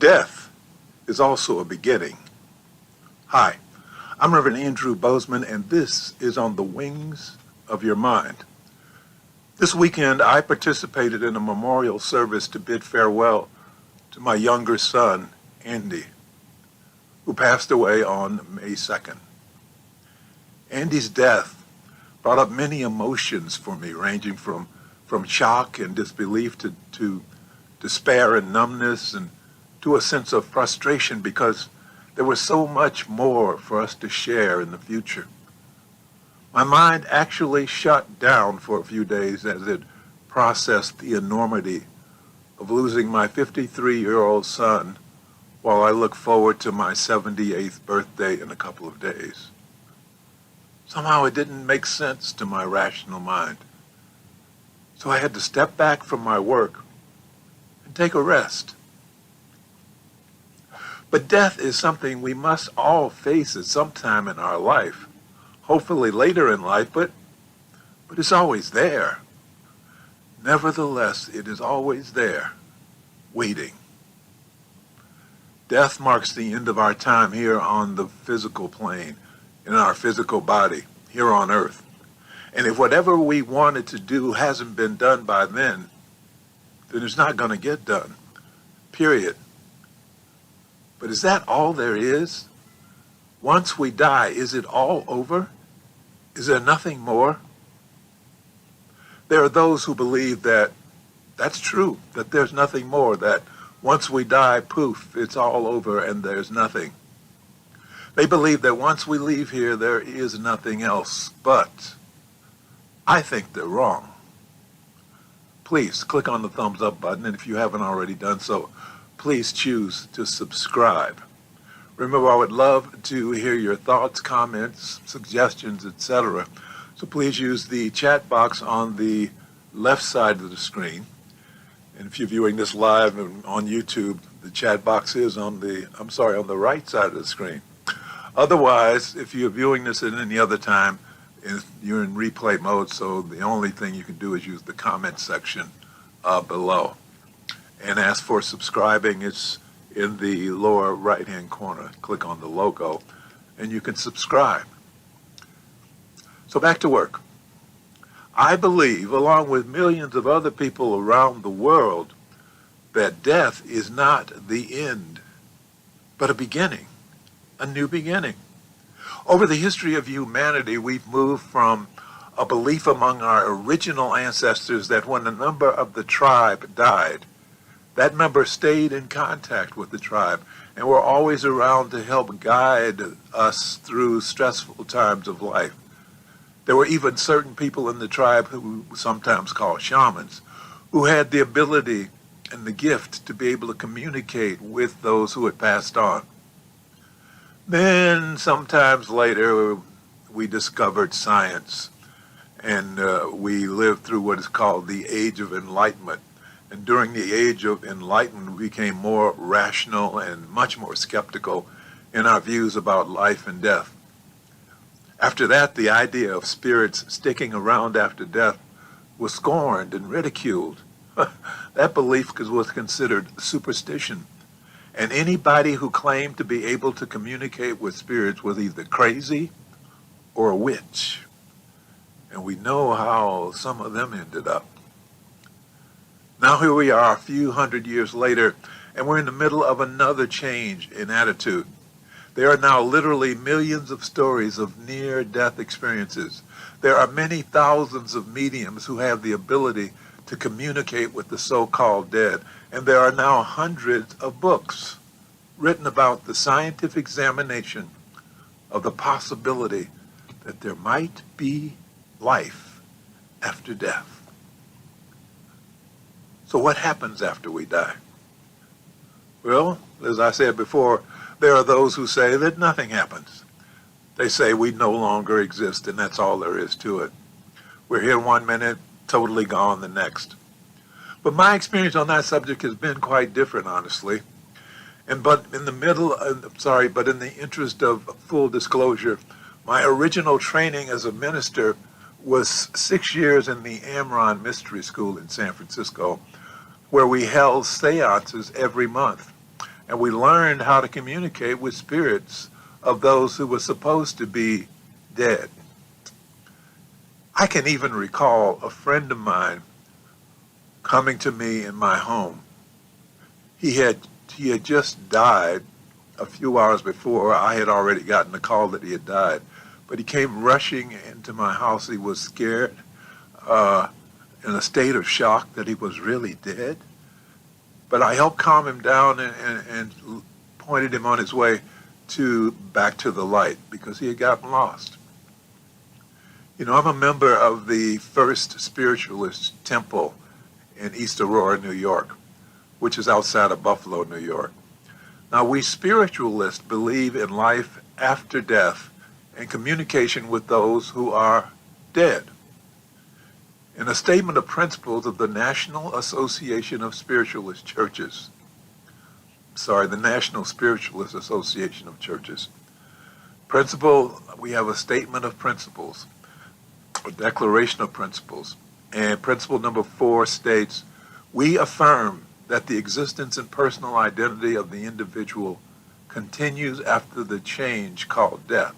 Death is also a beginning. Hi, I'm Reverend Andrew Bozeman, and this is On the Wings of Your Mind. This weekend, I participated in a memorial service to bid farewell to my younger son, Andy, who passed away on May 2nd. Andy's death brought up many emotions for me, ranging from shock and disbelief to despair and numbness, and to a sense of frustration because there was so much more for us to share in the future. My mind actually shut down for a few days as it processed the enormity of losing my 53-year-old son while I look forward to my 78th birthday in a couple of days. Somehow it didn't make sense to my rational mind. So I had to step back from my work and take a rest. But death is something we must all face at some time in our life, hopefully later in life, but it's always there. Nevertheless, it is always there, waiting. Death marks the end of our time here on the physical plane, in our physical body, here on earth. And if whatever we wanted to do hasn't been done by then it's not going to get done, period. But is that all there is? Once we die, is it all over? Is there nothing more? There are those who believe that that's true, that there's nothing more, that once we die, poof, it's all over and there's nothing. They believe that once we leave here, there is nothing else. But I think they're wrong. Please click on the thumbs up button, and if you haven't already done so, please choose to subscribe. Remember, I would love to hear your thoughts, comments, suggestions, etc. So please use the chat box on the left side of the screen. And if you're viewing this live on YouTube, the chat box is on the right side of the screen. Otherwise, if you're viewing this at any other time, you're in replay mode, so the only thing you can do is use the comment section below. And as for subscribing, it's in the lower right-hand corner. Click on the logo, and you can subscribe. So back to work. I believe, along with millions of other people around the world, that death is not the end, but a beginning, a new beginning. Over the history of humanity, we've moved from a belief among our original ancestors that when a member of the tribe died, that member stayed in contact with the tribe and were always around to help guide us through stressful times of life. There were even certain people in the tribe who we sometimes call shamans, who had the ability and the gift to be able to communicate with those who had passed on. Then, sometimes later, we discovered science, and we lived through what is called the Age of Enlightenment. And during the Age of Enlightenment, we became more rational and much more skeptical in our views about life and death. After that, the idea of spirits sticking around after death was scorned and ridiculed. That belief was considered superstition. And anybody who claimed to be able to communicate with spirits was either crazy or a witch. And we know how some of them ended up. Now here we are a few hundred years later, and we're in the middle of another change in attitude. There are now literally millions of stories of near-death experiences. There are many thousands of mediums who have the ability to communicate with the so-called dead. And there are now hundreds of books written about the scientific examination of the possibility that there might be life after death. So what happens after we die? Well, as I said before, there are those who say that nothing happens. They say we no longer exist, and that's all there is to it. We're here 1 minute, totally gone the next. But my experience on that subject has been quite different, honestly. But in the interest of full disclosure, my original training as a minister was 6 years in the Amron Mystery School in San Francisco, where we held seances every month. And we learned how to communicate with spirits of those who were supposed to be dead. I can even recall a friend of mine coming to me in my home. He had just died a few hours before. I had already gotten the call that he had died. But he came rushing into my house. He was scared, in a state of shock that he was really dead. But I helped calm him down and pointed him on his way back to the light because he had gotten lost. You know, I'm a member of the First Spiritualist Temple in East Aurora, New York, which is outside of Buffalo, New York. Now, we spiritualists believe in life after death and communication with those who are dead. In a statement of principles of the National Association of Spiritualist Churches, the National Spiritualist Association of Churches, we have a statement of principles, a declaration of principles, and principle number 4 states, we affirm that the existence and personal identity of the individual continues after the change called death.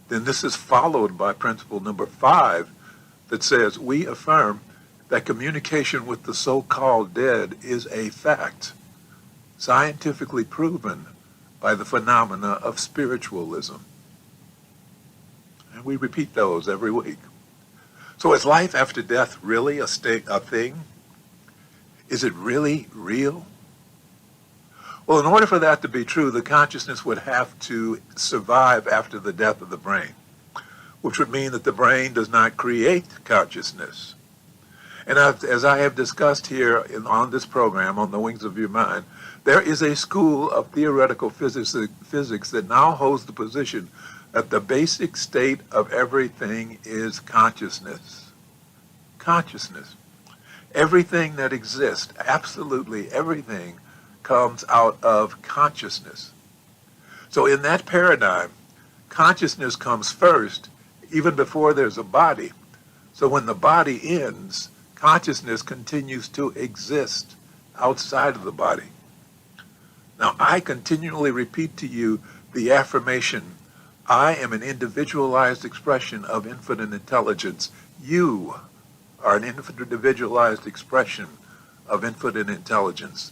Then this is followed by principle number 5 that says, we affirm that communication with the so-called dead is a fact, scientifically proven by the phenomena of spiritualism. And we repeat those every week. So is life after death really a thing? Is it really real? Well, in order for that to be true, the consciousness would have to survive after the death of the brain, which would mean that the brain does not create consciousness. And as I have discussed here on this program, on the Wings of Your Mind, there is a school of theoretical physics that now holds the position that the basic state of everything is consciousness. Consciousness. Everything that exists, absolutely everything, comes out of consciousness. So in that paradigm, consciousness comes first, even before there's a body. So when the body ends, consciousness continues to exist outside of the body. Now, I continually repeat to you the affirmation, I am an individualized expression of infinite intelligence. You are an individualized expression of infinite intelligence.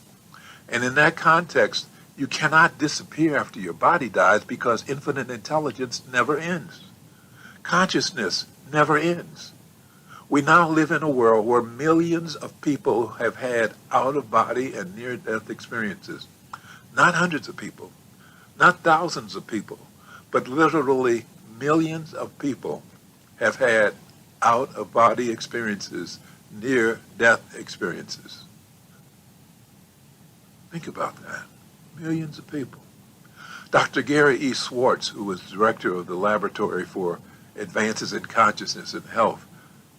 And in that context, you cannot disappear after your body dies because infinite intelligence never ends. Consciousness never ends. We now live in a world where millions of people have had out-of-body and near-death experiences. Not hundreds of people, not thousands of people, but literally millions of people have had out-of-body experiences, near-death experiences. Think about that. Millions of people. Dr. Gary E. Swartz, who was director of the Laboratory for Advances in Consciousness and Health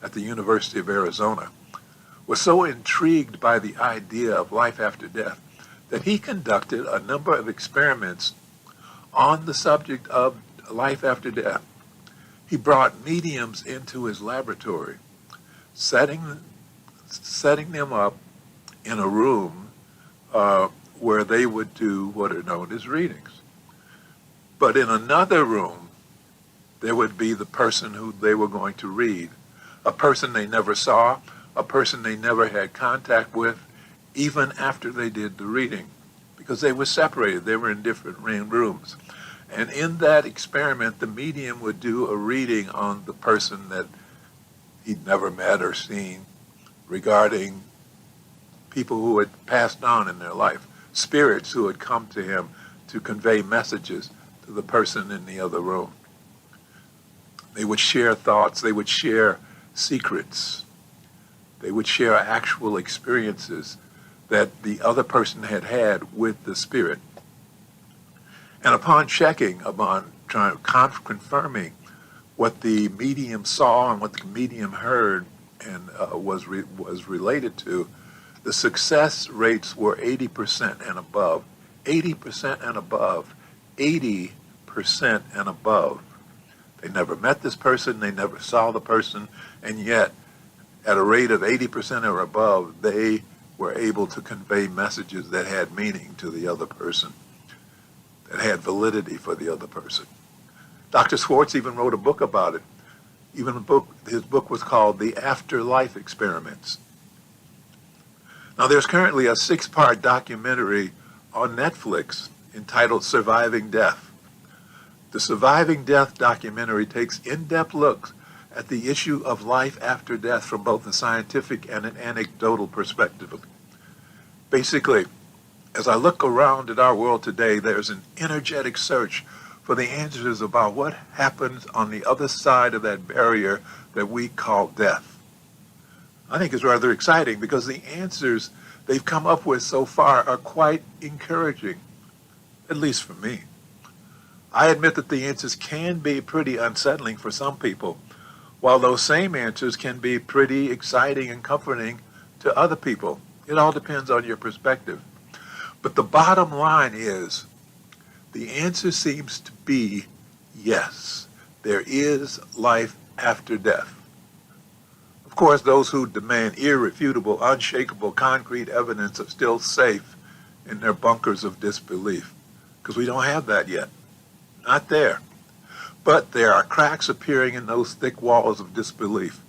at the University of Arizona, was so intrigued by the idea of life after death that he conducted a number of experiments on the subject of life after death. He brought mediums into his laboratory, setting them up in a room where they would do what are known as readings. But in another room, there would be the person who they were going to read, a person they never saw, a person they never had contact with, even after they did the reading, because they were separated. They were in different rooms. And in that experiment, the medium would do a reading on the person that he'd never met or seen regarding people who had passed on in their life, spirits who had come to him to convey messages to the person in the other room. They would share thoughts. They would share secrets. They would share actual experiences that the other person had had with the spirit. And upon checking, confirming what the medium saw and what the medium heard and was related to, the success rates were 80% and above. 80% and above. 80% and above. They never met this person, they never saw the person, and yet at a rate of 80% or above, they were able to convey messages that had meaning to the other person, that had validity for the other person. Dr. Schwartz even wrote a book about it. His book was called The Afterlife Experiments. Now, there's currently a 6-part documentary on Netflix entitled Surviving Death. The Surviving Death documentary takes in-depth looks at the issue of life after death from both a scientific and an anecdotal perspective. Basically, as I look around at our world today, there's an energetic search for the answers about what happens on the other side of that barrier that we call death. I think it's rather exciting because the answers they've come up with so far are quite encouraging, at least for me. I admit that the answers can be pretty unsettling for some people, while those same answers can be pretty exciting and comforting to other people. It all depends on your perspective. But the bottom line is, the answer seems to be yes, there is life after death. Of course, those who demand irrefutable, unshakable, concrete evidence are still safe in their bunkers of disbelief, because we don't have that yet. Not there. But there are cracks appearing in those thick walls of disbelief,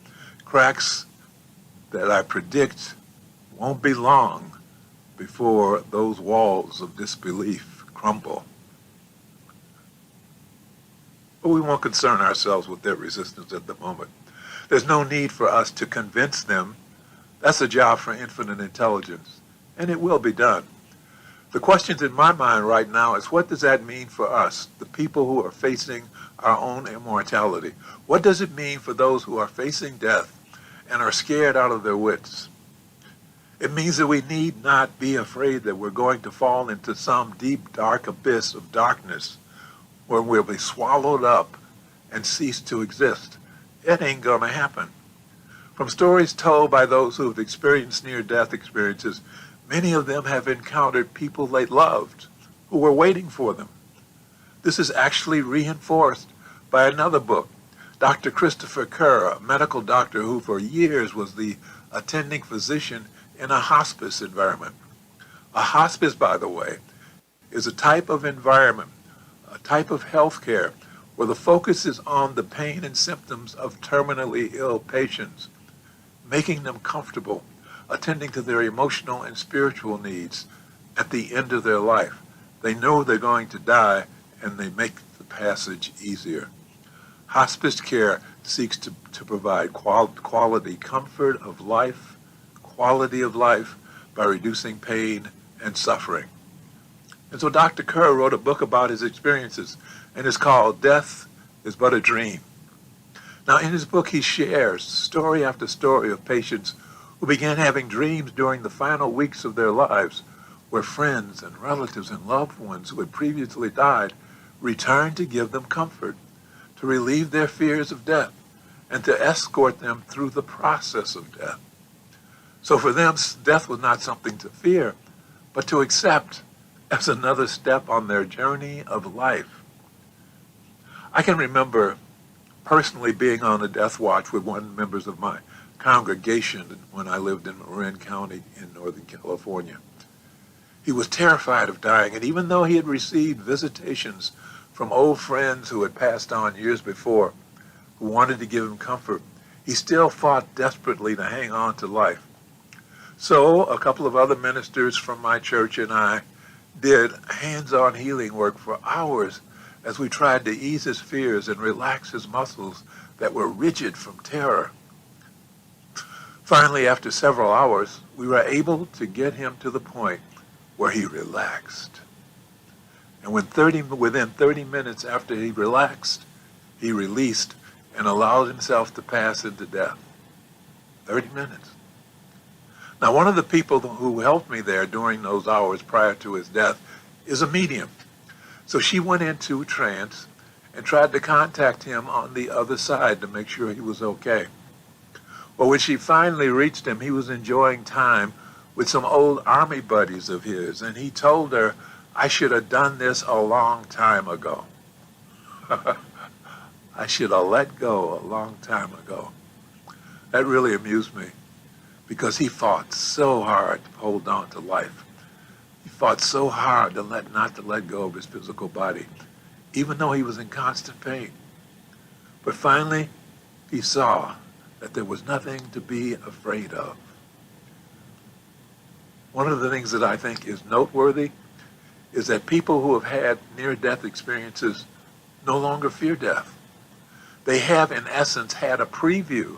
cracks that I predict won't be long before those walls of disbelief crumble. But we won't concern ourselves with their resistance at the moment. There's no need for us to convince them. That's a job for infinite intelligence, and it will be done. The questions in my mind right now is, what does that mean for us, the people who are facing our own immortality? What does it mean for those who are facing death and are scared out of their wits? It means that we need not be afraid that we're going to fall into some deep, dark abyss of darkness where we'll be swallowed up and cease to exist. It ain't going to happen. From stories told by those who have experienced near-death experiences, many of them have encountered people they loved who were waiting for them. This is actually reinforced by another book. Dr. Christopher Kerr, a medical doctor who for years was the attending physician in a hospice environment. A hospice, by the way, is a type of environment, a type of healthcare where the focus is on the pain and symptoms of terminally ill patients, making them comfortable, attending to their emotional and spiritual needs at the end of their life. They know they're going to die, and they make the passage easier. Hospice care seeks to provide quality comfort of life, quality of life, by reducing pain and suffering. And so Dr. Kerr wrote a book about his experiences, and it's called Death is But a Dream. Now, in his book, he shares story after story of patients who began having dreams during the final weeks of their lives, where friends and relatives and loved ones who had previously died returned to give them comfort, to relieve their fears of death, and to escort them through the process of death. So for them, death was not something to fear, but to accept as another step on their journey of life. I can remember personally being on a death watch with one of the members of my congregation when I lived in Marin County in Northern California. He was terrified of dying, and even though he had received visitations from old friends who had passed on years before, who wanted to give him comfort, he still fought desperately to hang on to life. So a couple of other ministers from my church and I did hands-on healing work for hours as we tried to ease his fears and relax his muscles that were rigid from terror. Finally, after several hours, we were able to get him to the point where he relaxed. And within 30 minutes after he relaxed, he released and allowed himself to pass into death. 30 minutes. Now, one of the people who helped me there during those hours prior to his death is a medium. So she went into a trance and tried to contact him on the other side to make sure he was okay. Well, when she finally reached him, he was enjoying time with some old army buddies of his, and he told her, "I should have done this a long time ago." I should have let go a long time ago. That really amused me. because he fought so hard to hold on to life. He fought so hard not to let go of his physical body, even though he was in constant pain. But finally, he saw that there was nothing to be afraid of. One of the things that I think is noteworthy is that people who have had near-death experiences no longer fear death. They have, in essence, had a preview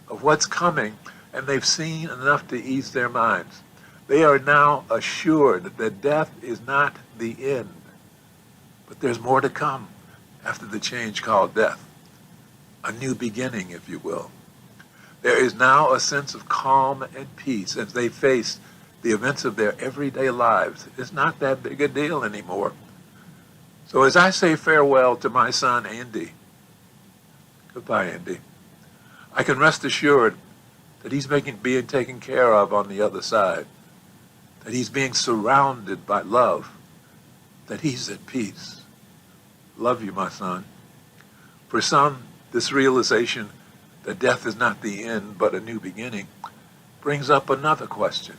of what's coming, and they've seen enough to ease their minds. They are now assured that death is not the end, but there's more to come after the change called death. A new beginning, if you will. There is now a sense of calm and peace as they face the events of their everyday lives. It's not that big a deal anymore. So as I say farewell to my son, Andy, goodbye, Andy, I can rest assured that he's being taken care of on the other side, that he's being surrounded by love, that he's at peace. Love you, my son. For some, this realization that death is not the end but a new beginning brings up another question.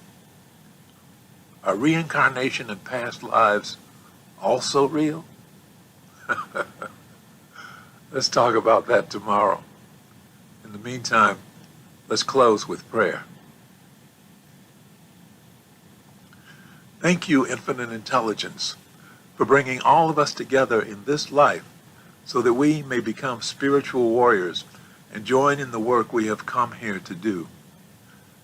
Are reincarnation and past lives also real? Let's talk about that tomorrow. In the meantime, let's close with prayer. Thank you, Infinite Intelligence, for bringing all of us together in this life so that we may become spiritual warriors and join in the work we have come here to do.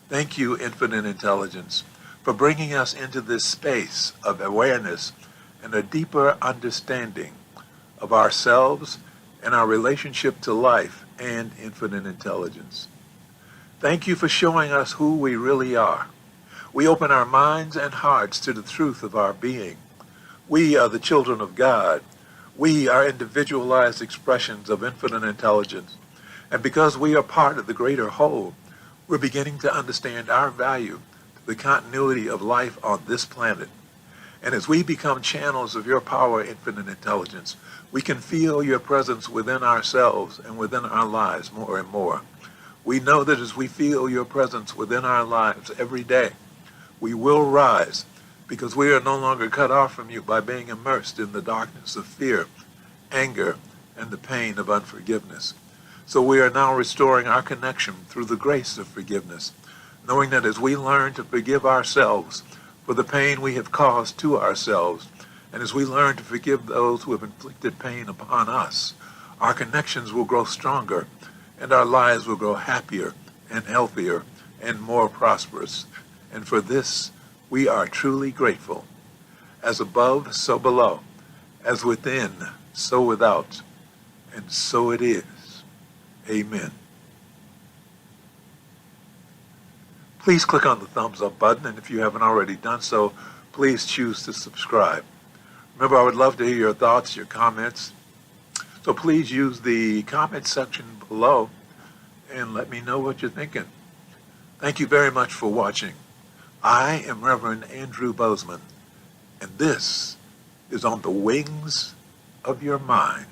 Thank you, Infinite Intelligence, for bringing us into this space of awareness and a deeper understanding of ourselves and our relationship to life and infinite intelligence. Thank you for showing us who we really are. We open our minds and hearts to the truth of our being. We are the children of God. We are individualized expressions of infinite intelligence. And because we are part of the greater whole, we're beginning to understand our value to the continuity of life on this planet. And as we become channels of your power, infinite intelligence, we can feel your presence within ourselves and within our lives more and more. We know that as we feel your presence within our lives every day, we will rise because we are no longer cut off from you by being immersed in the darkness of fear, anger, and the pain of unforgiveness. So we are now restoring our connection through the grace of forgiveness, knowing that as we learn to forgive ourselves for the pain we have caused to ourselves, and as we learn to forgive those who have inflicted pain upon us, our connections will grow stronger, and our lives will grow happier and healthier and more prosperous. And for this, we are truly grateful. As above, so below. As within, so without. And so it is. Amen. Please click on the thumbs up button, and if you haven't already done so, please choose to subscribe. Remember, I would love to hear your thoughts, your comments. So please use the comment section below and let me know what you're thinking. Thank you very much for watching. I am Reverend Andrew Bozeman, and this is On the Wings of Your Mind.